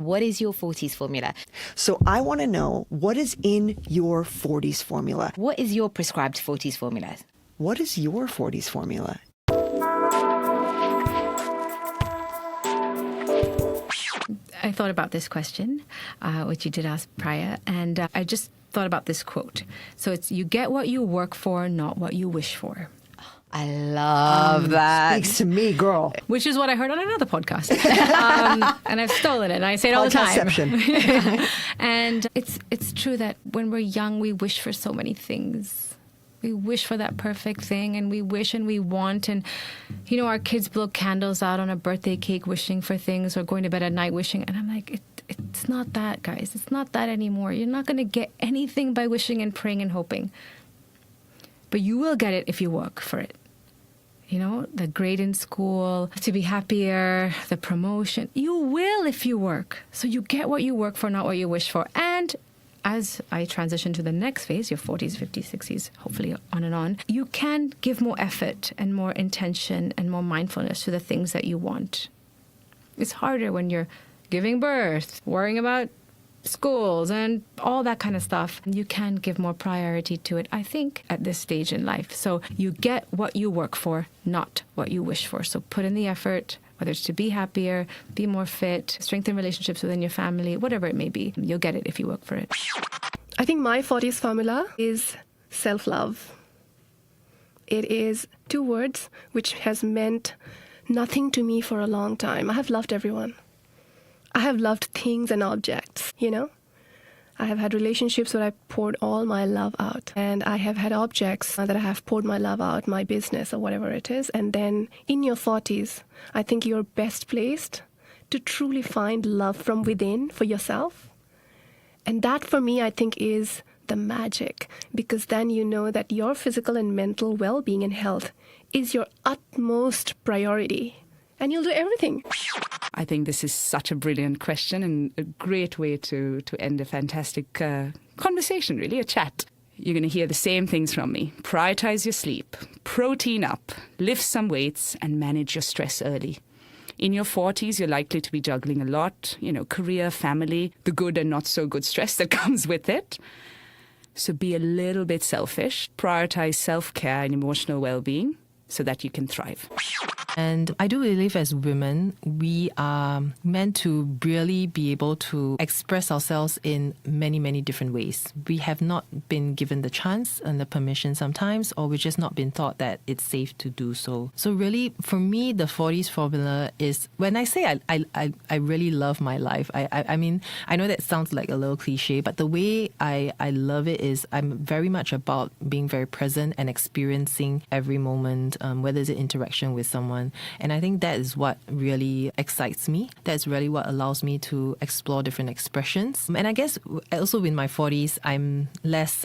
What is your 40s formula? So I want to know, what is in your 40s formula? What is your prescribed 40s formula? What is your 40s formula? I thought about this question, which you did ask prior, and I just thought about this quote. So it's, you get what you work for, not what you wish for. I love that. Speaks to me, girl. Which is what I heard on another podcast. And I've stolen it, and I say it all the time. Podcastception. And it's true that when we're young, we wish for so many things. We wish for that perfect thing, and we wish and we want. And, you know, our kids blow candles out on a birthday cake wishing for things, or going to bed at night wishing. And I'm like, it's not that, guys. It's not that anymore. You're not going to get anything by wishing and praying and hoping. But you will get it if you work for it. You know, the grade in school, to be happier, the promotion. You will if you work. So you get what you work for, not what you wish for. And as I transition to the next phase, your 40s, 50s, 60s, hopefully on and on, you can give more effort and more intention and more mindfulness to the things that you want. It's harder when you're giving birth, worrying about schools and all that kind of stuff. You can give more priority to it, I think, at this stage in life. So you get what you work for, not what you wish for. So put in the effort, whether it's to be happier, be more fit, strengthen relationships within your family, whatever it may be. You'll get it if you work for it. I think my 40s formula is self-love. It is 2 words which has meant nothing to me for a long time. I have loved everyone. I have loved things and objects, you know. I have had relationships where I poured all my love out. And I have had objects that I have poured my love out, my business or whatever it is. And then in your 40s, I think you're best placed to truly find love from within for yourself. And that for me, I think, is the magic. Because then you know that your physical and mental well-being and health is your utmost priority. And you'll do everything. I think this is such a brilliant question and a great way to end a fantastic conversation, really, a chat. You're going to hear the same things from me. Prioritize your sleep, protein up, lift some weights, and manage your stress early. In your 40s, you're likely to be juggling a lot, you know, career, family, the good and not so good stress that comes with it. So be a little bit selfish. Prioritize self-care and emotional well-being so that you can thrive. And I do believe as women, we are meant to really be able to express ourselves in many, many different ways. We have not been given the chance and the permission sometimes, or we've just not been taught that it's safe to do so. So really, for me, the 40s formula is, when I say I really love my life, I mean, I know that sounds like a little cliche, but the way I love it is I'm very much about being very present and experiencing every moment, whether it's an interaction with someone. And I think that is what really excites me. That's really what allows me to explore different expressions. And I guess also in my 40s, I'm less,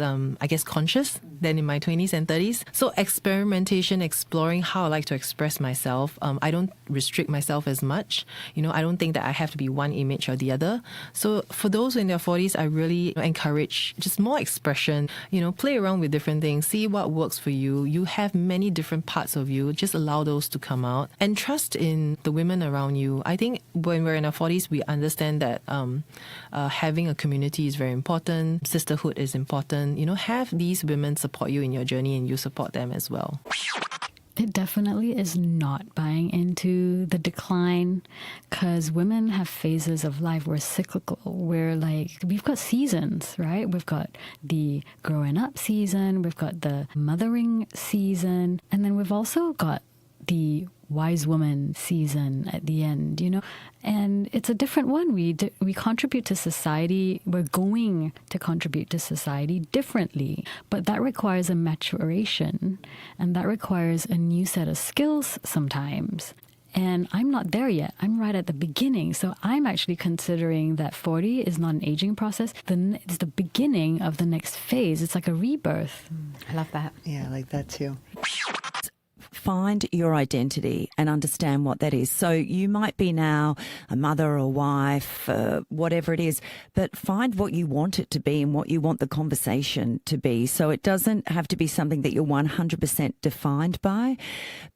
conscious than in my 20s and 30s. So experimentation, exploring how I like to express myself. I don't restrict myself as much. You know, I don't think that I have to be one image or the other. So for those in their 40s, I really encourage just more expression. You know, play around with different things. See what works for you. You have many different parts of you. Just allow those to come out and trust in the women around you. I think when we're in our 40s, we understand that having a community is very important. Sisterhood is important. You know, have these women support you in your journey and you support them as well. It definitely is not buying into the decline, because women have phases of life where cyclical, where we've got seasons, right? We've got the growing up season, we've got the mothering season, and then we've also got the wise woman season at the end, you know, and it's a different one. We contribute to society. We're going to contribute to society differently, but that requires a maturation, and that requires a new set of skills sometimes. And I'm not there yet. I'm right at the beginning. So I'm actually considering that 40 is not an aging process. It's the beginning of the next phase. It's like a rebirth. I love that. Yeah, I like that too. Find your identity and understand what that is. So you might be now a mother or a wife, whatever it is, but find what you want it to be and what you want the conversation to be. So it doesn't have to be something that you're 100% defined by,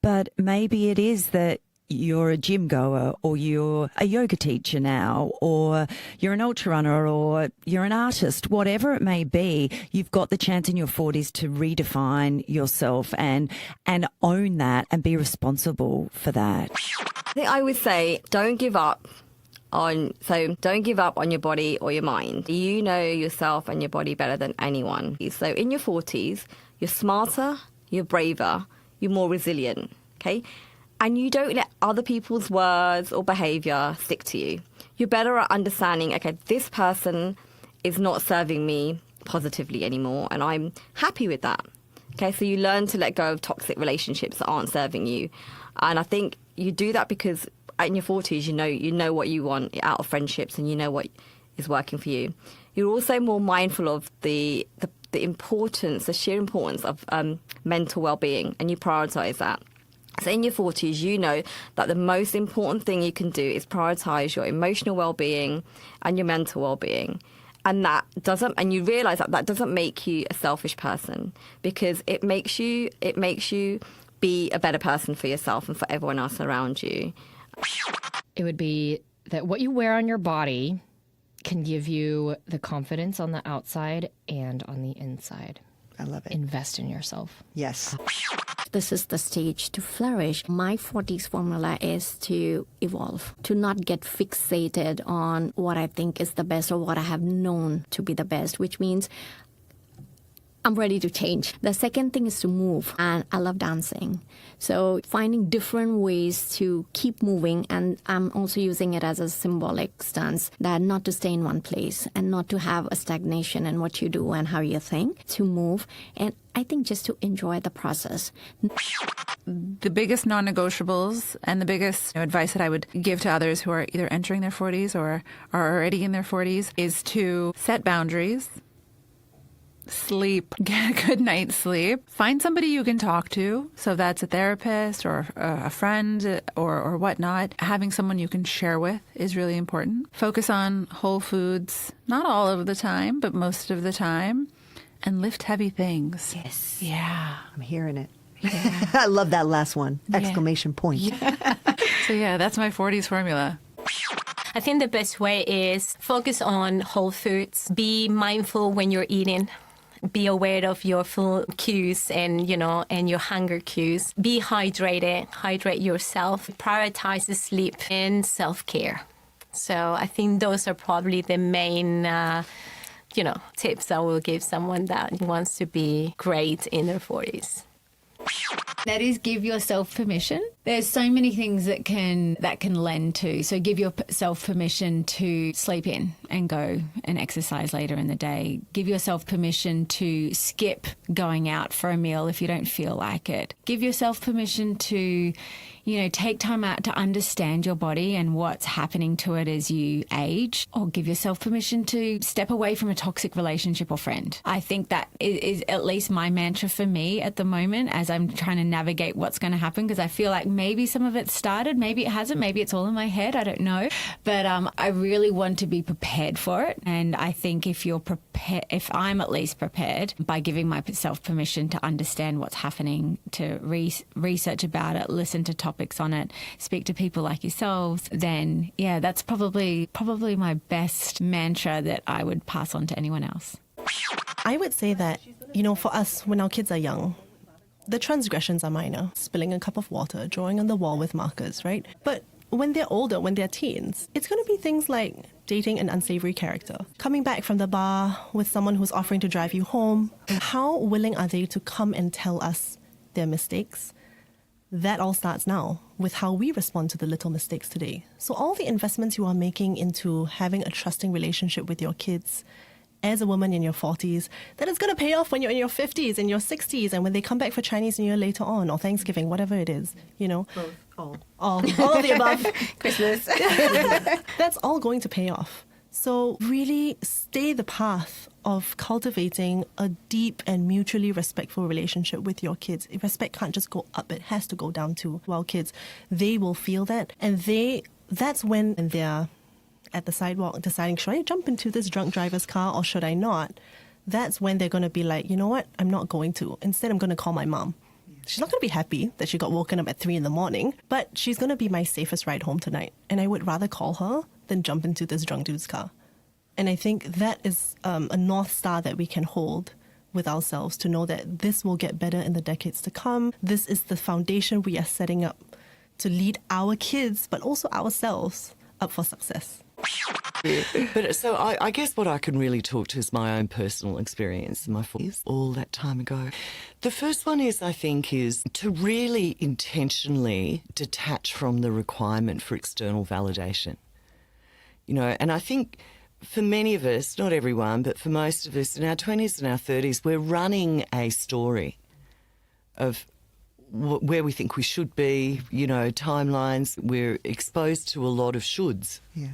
but maybe it is that you're a gym goer, or you're a yoga teacher now, or you're an ultra runner, or you're an artist, whatever it may be, you've got the chance in your 40s to redefine yourself and own that and be responsible for that. I think I would say don't give up on your body or your mind. You know yourself and your body better than anyone. So in your 40s, you're smarter, you're braver, you're more resilient, okay? And you don't let other people's words or behavior stick to you. You're better at understanding, okay, this person is not serving me positively anymore, and I'm happy with that. Okay, so you learn to let go of toxic relationships that aren't serving you. And I think you do that because in your 40s, you know what you want out of friendships, and you know what is working for you. You're also more mindful of the importance, the sheer importance of mental well-being, and you prioritise that. So in your 40s, you know that the most important thing you can do is prioritise your emotional well-being and your mental well-being. And you realise that doesn't make you a selfish person, because it makes you be a better person for yourself and for everyone else around you. It would be that what you wear on your body can give you the confidence on the outside and on the inside. I love it. Invest in yourself. Yes. This is the stage to flourish. My 40s formula is to evolve, to not get fixated on what I think is the best or what I have known to be the best, which means I'm ready to change. The second thing is to move, and I love dancing. So finding different ways to keep moving, and I'm also using it as a symbolic stance, that not to stay in one place and not to have a stagnation in what you do and how you think, to move. And I think just to enjoy the process. The biggest non-negotiables and the biggest advice that I would give to others who are either entering their 40s or are already in their 40s is to set boundaries. Sleep, get a good night's sleep. Find somebody you can talk to. So that's a therapist or a friend or whatnot. Having someone you can share with is really important. Focus on whole foods, not all of the time, but most of the time. And lift heavy things. Yes. Yeah. I'm hearing it. Yeah. I love that last one. Exclamation point. Yeah. So yeah, that's my 40s formula. I think the best way is focus on whole foods. Be mindful when you're eating. Be aware of your food cues and your hunger cues. Be hydrated. Hydrate yourself. Prioritize the sleep and self-care. So I think those are probably the main, tips I will give someone that wants to be great in their 40s. That is, give yourself permission. There's so many things that can lend to. So give yourself permission to sleep in and go and exercise later in the day. Give yourself permission to skip going out for a meal if you don't feel like it. Give yourself permission to, take time out to understand your body and what's happening to it as you age, or give yourself permission to step away from a toxic relationship or friend. I think that is at least my mantra for me at the moment as I'm trying to navigate what's going to happen, because I feel like maybe some of it started, maybe it hasn't, maybe it's all in my head, I don't know. But I really want to be prepared for it. And I think if I'm at least prepared by giving myself permission to understand what's happening, to research about it, listen to topics on it, speak to people like yourselves, then that's probably my best mantra that I would pass on to anyone else. I would say that, for us, when our kids are young, the transgressions are minor. Spilling a cup of water, drawing on the wall with markers, right? But when they're older, when they're teens, it's going to be things like dating an unsavory character, coming back from the bar with someone who's offering to drive you home. How willing are they to come and tell us their mistakes? That all starts now with how we respond to the little mistakes today. So all the investments you are making into having a trusting relationship with your kids as a woman in your 40s, that is going to pay off when you're in your 50s and your 60s, and when they come back for Chinese New Year later on, or Thanksgiving, whatever it is, Both. All of the above. Christmas. That's all going to pay off. So really stay the path of cultivating a deep and mutually respectful relationship with your kids. Respect can't just go up, it has to go down too. While kids, they will feel that, and that's when they're at the sidewalk deciding, should I jump into this drunk driver's car or should I not? That's when they're going to be like, you know what, I'm not going to. Instead, I'm going to call my mom. She's not going to be happy that she got woken up at 3 a.m, but she's going to be my safest ride home tonight. And I would rather call her than jump into this drunk dude's car. And I think that is a North Star that we can hold with ourselves to know that this will get better in the decades to come. This is the foundation we are setting up to lead our kids, but also ourselves, up for success. But so I guess what I can really talk to is my own personal experience in my 40s, all that time ago. The first one is, I think, is to really intentionally detach from the requirement for external validation. You know, and I think for many of us, not everyone, but for most of us in our 20s and our 30s, we're running a story of where we think we should be, you know, timelines. We're exposed to a lot of shoulds. Yeah.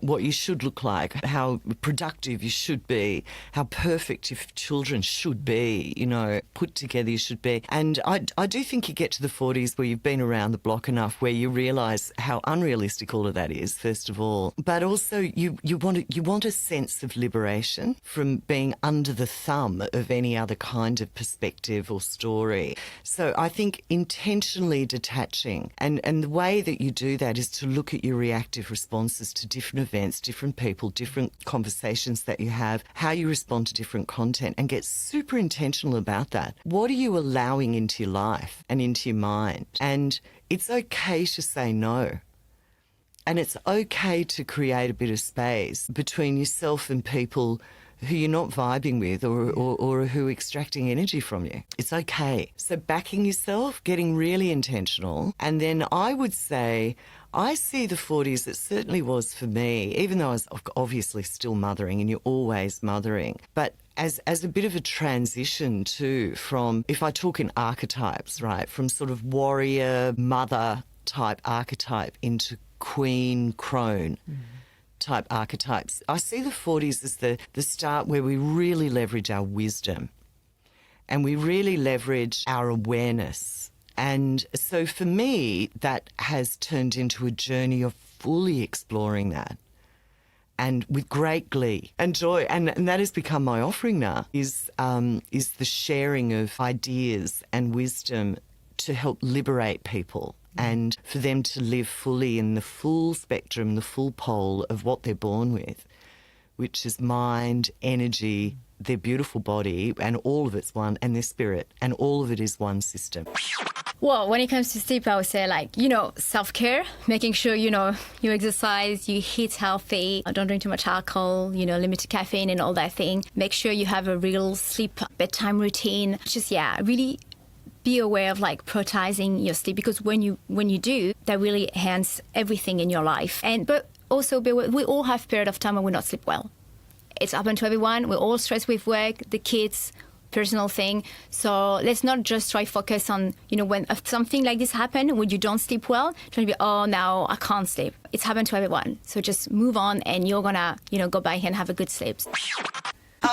What you should look like, how productive you should be, how perfect your children should be, you know, put together you should be. And I do think you get to the 40s where you've been around the block enough where you realise how unrealistic all of that is, first of all. But also you want a sense of liberation from being under the thumb of any other kind of perspective or story. So I think intentionally detaching, and the way that you do that is to look at your reactive responses to different events, different people, different conversations that you have, how you respond to different content, and get super intentional about that. What are you allowing into your life and into your mind? And it's okay to say no. And it's okay to create a bit of space between yourself and people who you're not vibing with or who are extracting energy from you. It's okay. So backing yourself, getting really intentional. And then I would say, I see the 40s, it certainly was for me, even though I was obviously still mothering, and you're always mothering, but as a bit of a transition too from, if I talk in archetypes, right, from sort of warrior, mother type archetype into queen, crone type archetypes. I see the 40s as the start where we really leverage our wisdom and we really leverage our awareness. And so for me, that has turned into a journey of fully exploring that, and with great glee and joy. And that has become my offering now, is the sharing of ideas and wisdom to help liberate people and for them to live fully in the full spectrum, the full pole of what they're born with, which is mind, energy, their beautiful body, and all of it's one, and their spirit, and all of it is one system. Well, when it comes to sleep, I would say, like, you know, self-care, making sure, you know, you exercise, you eat healthy, don't drink too much alcohol, you know, limit caffeine and all that thing. Make sure you have a real sleep bedtime routine. Just, yeah, really be aware of, like, prioritizing your sleep, because when you do, that really enhances everything in your life. But also, we all have a period of time when we not sleep well. It's happened to everyone. We're all stressed with work, the kids, personal thing. So let's not just try focus on, you know, when something like this happens, when you don't sleep well, trying to be, oh, now I can't sleep. It's happened to everyone. So just move on and you're going to, you know, go back and have a good sleep.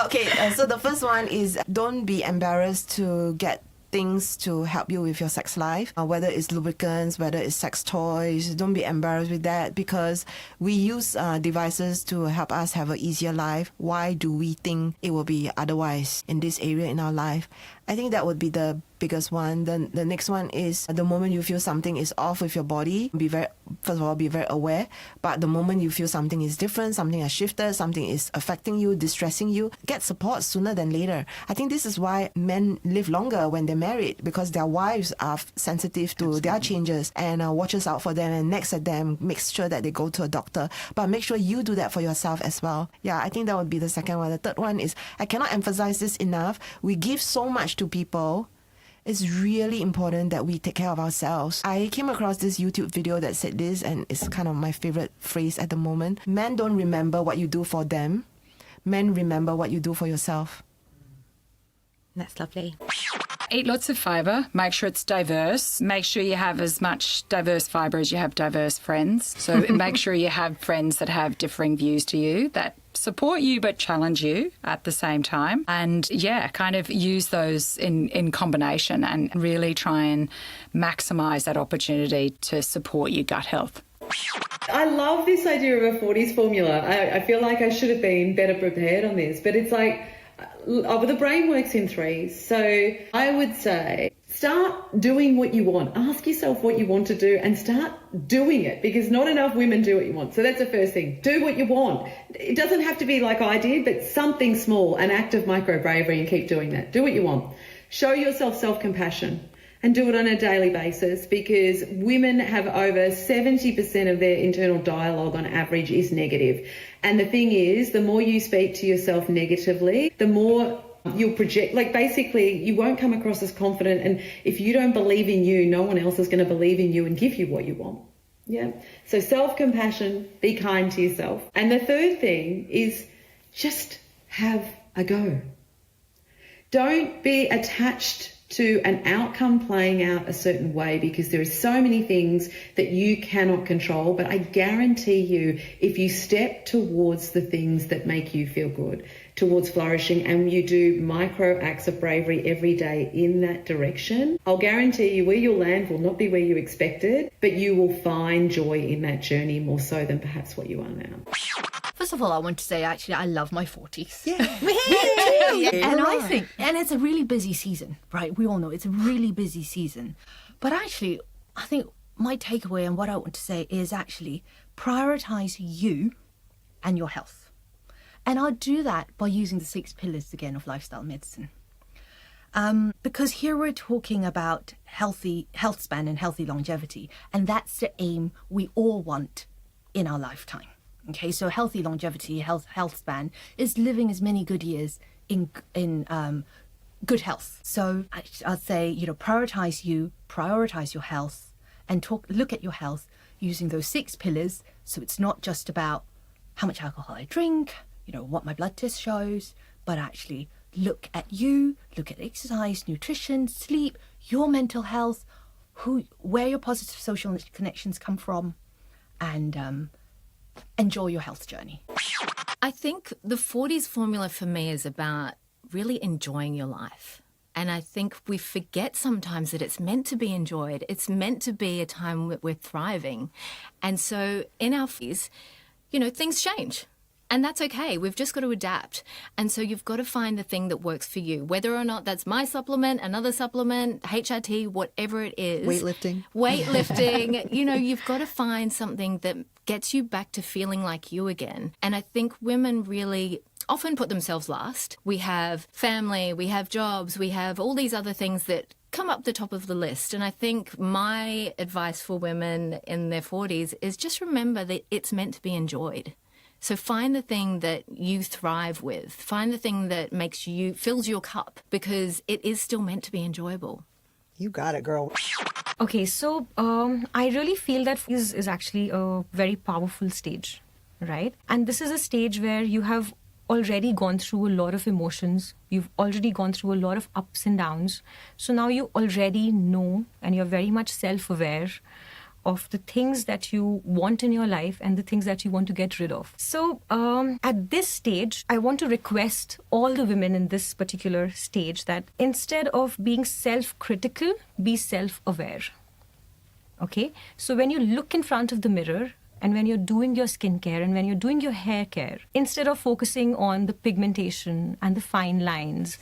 Okay, so the first one is don't be embarrassed to get things to help you with your sex life, whether it's lubricants, whether it's sex toys. Don't be embarrassed with that, because we use devices to help us have an easier life. Why do we think it will be otherwise in this area in our life? I think that would be the biggest one. Then the next one is the moment you feel something is off with your body, first of all, be very aware. But the moment you feel something is different, something has shifted, something is affecting you, distressing you, get support sooner than later. I think this is why men live longer when they're married, because their wives are sensitive to their changes and watches out for them and next at them, makes sure that they go to a doctor. But make sure you do that for yourself as well. Yeah, I think that would be the second one. The third one is, I cannot emphasize this enough, we give so much to people. It's really important that we take care of ourselves. I came across this YouTube video that said this, and it's kind of my favorite phrase at the moment. Men don't remember what you do for them. Men remember what you do for yourself. That's lovely. Eat lots of fibre. Make sure it's diverse. Make sure you have as much diverse fibre as you have diverse friends. So make sure you have friends that have differing views to you, that support you but challenge you at the same time. And, yeah, kind of use those in combination and really try and maximise that opportunity to support your gut health. I love this idea of a 40s formula. I feel like I should have been better prepared on this, but it's like, the brain works in threes. So I would say Start doing what you want. Ask yourself what you want to do and start doing it, because not enough women do what you want. So that's the first thing. Do what you want. It doesn't have to be like I did, but something small, an act of micro bravery, and keep doing that. Do what you want. Show yourself self-compassion and do it on a daily basis, because women have over 70% of their internal dialogue on average is negative. And the thing is, the more you speak to yourself negatively, the more you'll project, like basically you won't come across as confident, and if you don't believe in you, no one else is going to believe in you and give you what you want. Yeah. So self-compassion, be kind to yourself. And the third thing is just have a go. Don't be attached to an outcome playing out a certain way, because there are so many things that you cannot control. But I guarantee you, if you step towards the things that make you feel good, towards flourishing, and you do micro acts of bravery every day in that direction, I'll guarantee you where you'll land will not be where you expected, but you will find joy in that journey more so than perhaps what you are now. First of all, I want to say, actually, I love my 40s. Yeah. And I think, and it's a really busy season, right? We all know it's a really busy season. But actually, I think my takeaway and what I want to say is actually prioritize you and your health. And I'll do that by using the 6 pillars again of lifestyle medicine. Because here we're talking about healthy health span and healthy longevity. And that's the aim we all want in our lifetime. Okay, so healthy longevity, health span is living as many good years in good health. So I'd say, prioritize you, prioritize your health, and look at your health using those 6 pillars. So it's not just about how much alcohol I drink, what my blood test shows, but actually look at you, look at exercise, nutrition, sleep, your mental health, where your positive social connections come from, and enjoy your health journey. I think the 40s formula for me is about really enjoying your life. And I think we forget sometimes that it's meant to be enjoyed. It's meant to be a time that we're thriving. And so in our 40s, things change. And that's okay. We've just got to adapt. And so you've got to find the thing that works for you, whether or not that's my supplement, another supplement, HRT, whatever it is. Weightlifting. You've got to find something that gets you back to feeling like you again. And I think women really often put themselves last. We have family, we have jobs, we have all these other things that come up the top of the list. And I think my advice for women in their 40s is just remember that it's meant to be enjoyed. So find the thing that you thrive with. Find the thing that fills your cup, because it is still meant to be enjoyable. You got it, girl. Okay, so I really feel that is actually a very powerful stage, right? And this is a stage where you have already gone through a lot of emotions. You've already gone through a lot of ups and downs. So now you already know, and you're very much self-aware of the things that you want in your life and the things that you want to get rid of. So at this stage, I want to request all the women in this particular stage that instead of being self-critical, be self-aware. Okay? So when you look in front of the mirror, and when you're doing your skincare and when you're doing your hair care, instead of focusing on the pigmentation and the fine lines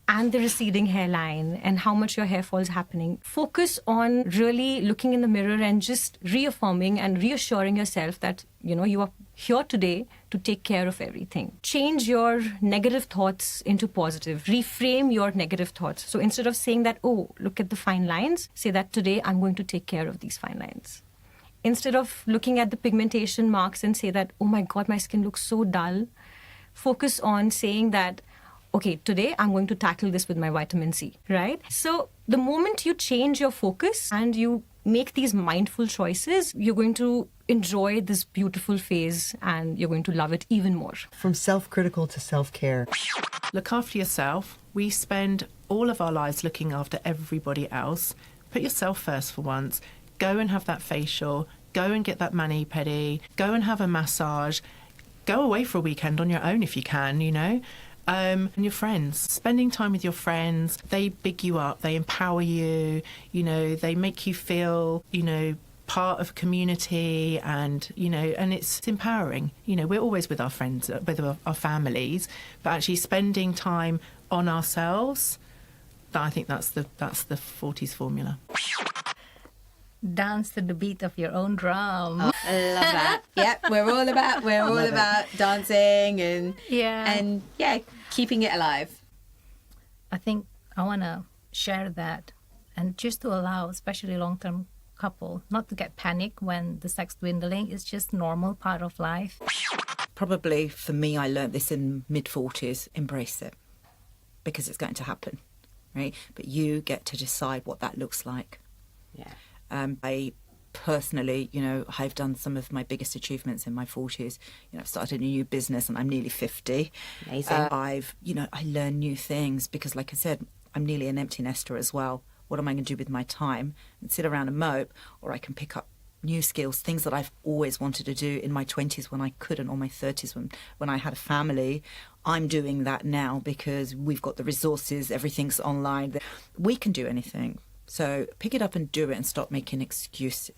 and the receding hairline and how much your hair fall is happening, focus on really looking in the mirror and just reaffirming and reassuring yourself that, you are here today to take care of everything. Change your negative thoughts into positive. Reframe your negative thoughts. So instead of saying that, oh, look at the fine lines, say that today I'm going to take care of these fine lines. Instead of looking at the pigmentation marks and say that, oh my God, my skin looks so dull, focus on saying that, okay, today I'm going to tackle this with my vitamin C, right? So the moment you change your focus and you make these mindful choices, you're going to enjoy this beautiful phase and you're going to love it even more. From self-critical to self-care. Look after yourself. We spend all of our lives looking after everybody else. Put yourself first for once. Go and have that facial, go and get that mani-pedi, go and have a massage, go away for a weekend on your own if you can, and your friends. Spending time with your friends, they big you up, they empower you, they make you feel, part of a community and, and it's empowering. We're always with our friends, with our families, but actually spending time on ourselves I think that's the 40s formula. Dance to the beat of your own drum. Oh, I love that. Yep, we're all about dancing and keeping it alive. I think I want to share that, and just to allow, especially long-term couple, not to get panic when the sex dwindling. It's just normal part of life. Probably for me, I learnt this in mid-40s, embrace it, because it's going to happen, right? But you get to decide what that looks like. Yeah. I personally, I've done some of my biggest achievements in my 40s. I've started a new business and I'm nearly 50. Amazing. I learn new things because, like I said, I'm nearly an empty nester as well. What am I going to do with my time? And sit around and mope, or I can pick up new skills, things that I've always wanted to do in my 20s when I couldn't, or my 30s when I had a family. I'm doing that now because we've got the resources, everything's online. We can do anything. So pick it up and do it and stop making excuses.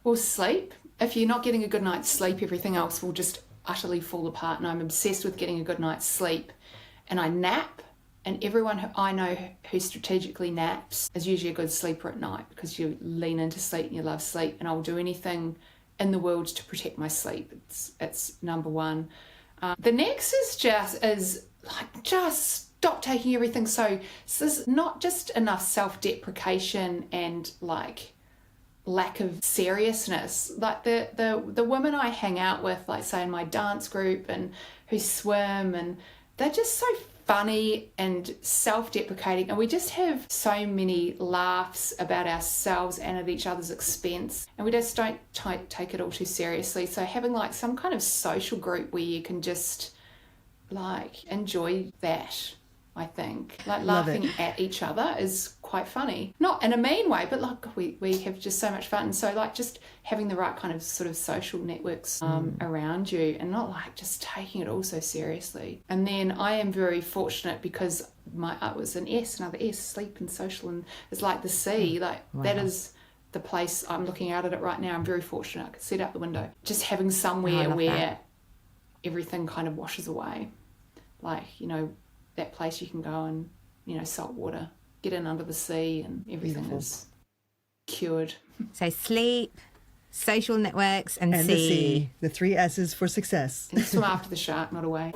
Well, sleep. If you're not getting a good night's sleep, everything else will just utterly fall apart. And I'm obsessed with getting a good night's sleep. And I nap. And everyone who I know who strategically naps is usually a good sleeper at night because you lean into sleep and you love sleep. And I'll do anything in the world to protect my sleep. It's number one. The next is just stop taking everything so there's not just enough self-deprecation and like lack of seriousness. Like the women I hang out with, like say in my dance group and who swim, and they're just so funny and self-deprecating, and we just have so many laughs about ourselves and at each other's expense, and we just don't take it all too seriously. So having like some kind of social group where you can just like enjoy that, I think, like laughing at each other is quite funny. Not in a mean way, but like we have just so much fun. And so like just having the right kind of sort of social networks around you, and not like just taking it all so seriously. And then I am very fortunate because I was an S, another S, sleep and social, and it's like the sea. Like that is the place I'm looking out at it right now. I'm very fortunate. I could see it out the window. Just having somewhere where everything kind of washes away. Like, that place you can go and, salt water, get in under the sea, and everything is cured. So sleep, social networks, and the sea. The 3 S's for success. And swim after the shark, not away.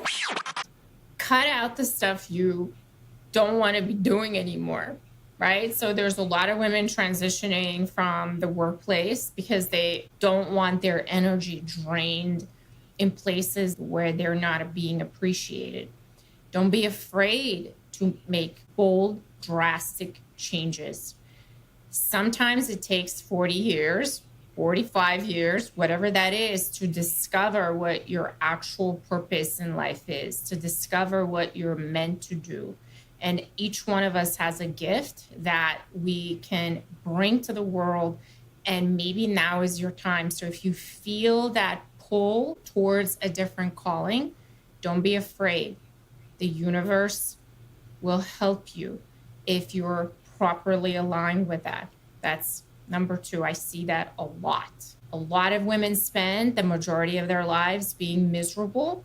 Cut out the stuff you don't want to be doing anymore, right? So there's a lot of women transitioning from the workplace because they don't want their energy drained in places where they're not being appreciated. Don't be afraid to make bold, drastic changes. Sometimes it takes 40 years, 45 years, whatever that is, to discover what your actual purpose in life is, to discover what you're meant to do. And each one of us has a gift that we can bring to the world, and maybe now is your time. So if you feel that pull towards a different calling, don't be afraid. The universe will help you if you're properly aligned with that. That's number 2. I see that a lot. A lot of women spend the majority of their lives being miserable,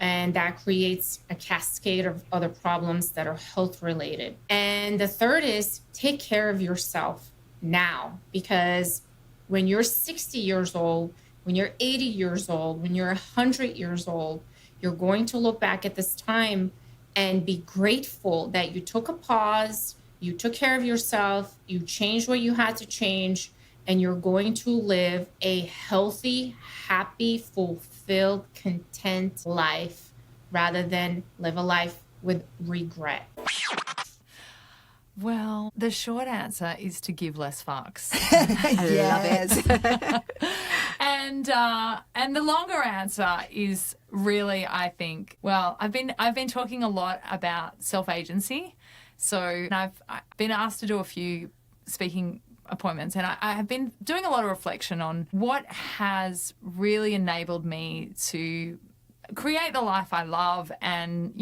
and that creates a cascade of other problems that are health related. And the third is take care of yourself now, because when you're 60 years old, when you're 80 years old, when you're 100 years old, you're going to look back at this time and be grateful that you took a pause, you took care of yourself, you changed what you had to change, and you're going to live a healthy, happy, fulfilled, content life rather than live a life with regret. Well, the short answer is to give less fucks. I love it. And the longer answer is really, I think, well, I've been talking a lot about self-agency. So I've been asked to do a few speaking appointments, and I have been doing a lot of reflection on what has really enabled me to create the life I love and,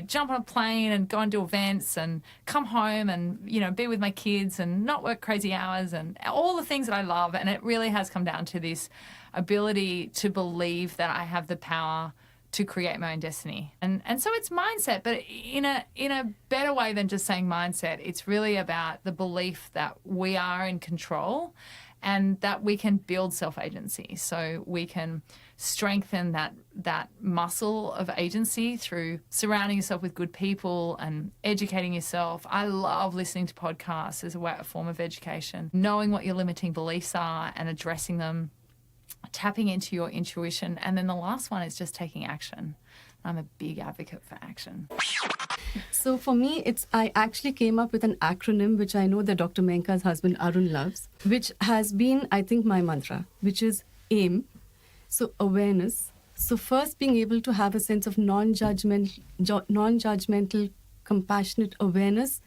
jump on a plane and go and do events and come home and, be with my kids and not work crazy hours and all the things that I love. And it really has come down to this ability to believe that I have the power to create my own destiny. And so it's mindset, but in a better way than just saying mindset. It's really about the belief that we are in control and that we can build self-agency. So we can strengthen that muscle of agency through surrounding yourself with good people and educating yourself. I love listening to podcasts as a form of education, knowing what your limiting beliefs are and addressing them, tapping into your intuition. And then the last one is just taking action. I'm a big advocate for action. So for me, I actually came up with an acronym, which I know that Dr. Menka's husband Arun loves, which has been, I think, my mantra, which is AIM. So awareness. So first being able to have a sense of non-judgmental, compassionate awareness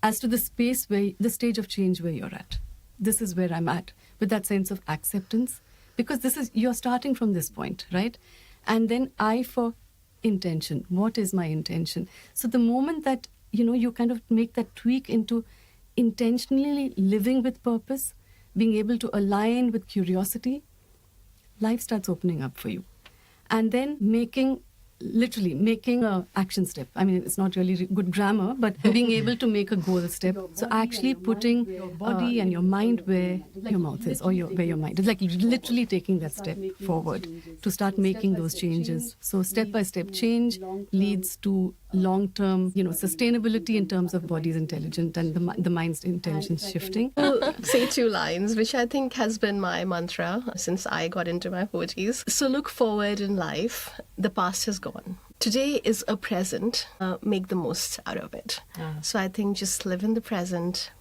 as to the stage of change where you're at. This is where I'm at, with that sense of acceptance, because you're starting from this point, right? And then I for intention. What is my intention? So the moment that, you kind of make that tweak into intentionally living with purpose, being able to align with curiosity, life starts opening up for you. And then literally making an action step. I mean, it's not really good grammar, but being able to make a goal step. So actually putting your body and your mind where your mouth is, or where your mind is. Like literally taking that step forward to start making those changes. So step-by-step change leads to long-term, sustainability in terms of body's intelligence and the mind's intelligence shifting. I'll say 2 lines, which I think has been my mantra since I got into my 40s. So look forward in life. The past has gone. Today is a present. Make the most out of it. So I think just live in the present,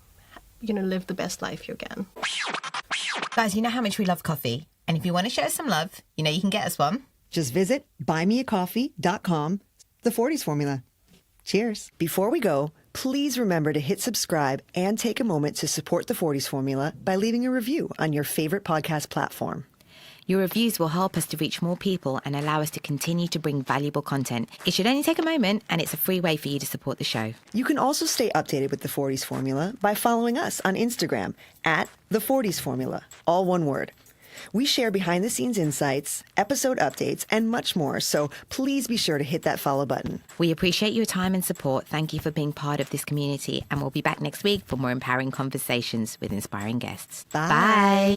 live the best life you can. Guys, you know how much we love coffee. And if you want to show us some love, you can get us one. Just visit buymeacoffee.com, the 40s Formula. Cheers. Before we go, please remember to hit subscribe and take a moment to support the 40s Formula by leaving a review on your favorite podcast platform. Your reviews will help us to reach more people and allow us to continue to bring valuable content. It should only take a moment, and it's a free way for you to support the show. You can also stay updated with the 40s Formula by following us on Instagram at the 40s Formula, all one word. We share behind-the-scenes insights, episode updates, and much more, so please be sure to hit that follow button. We appreciate your time and support. Thank you for being part of this community, and we'll be back next week for more empowering conversations with inspiring guests. Bye. Bye.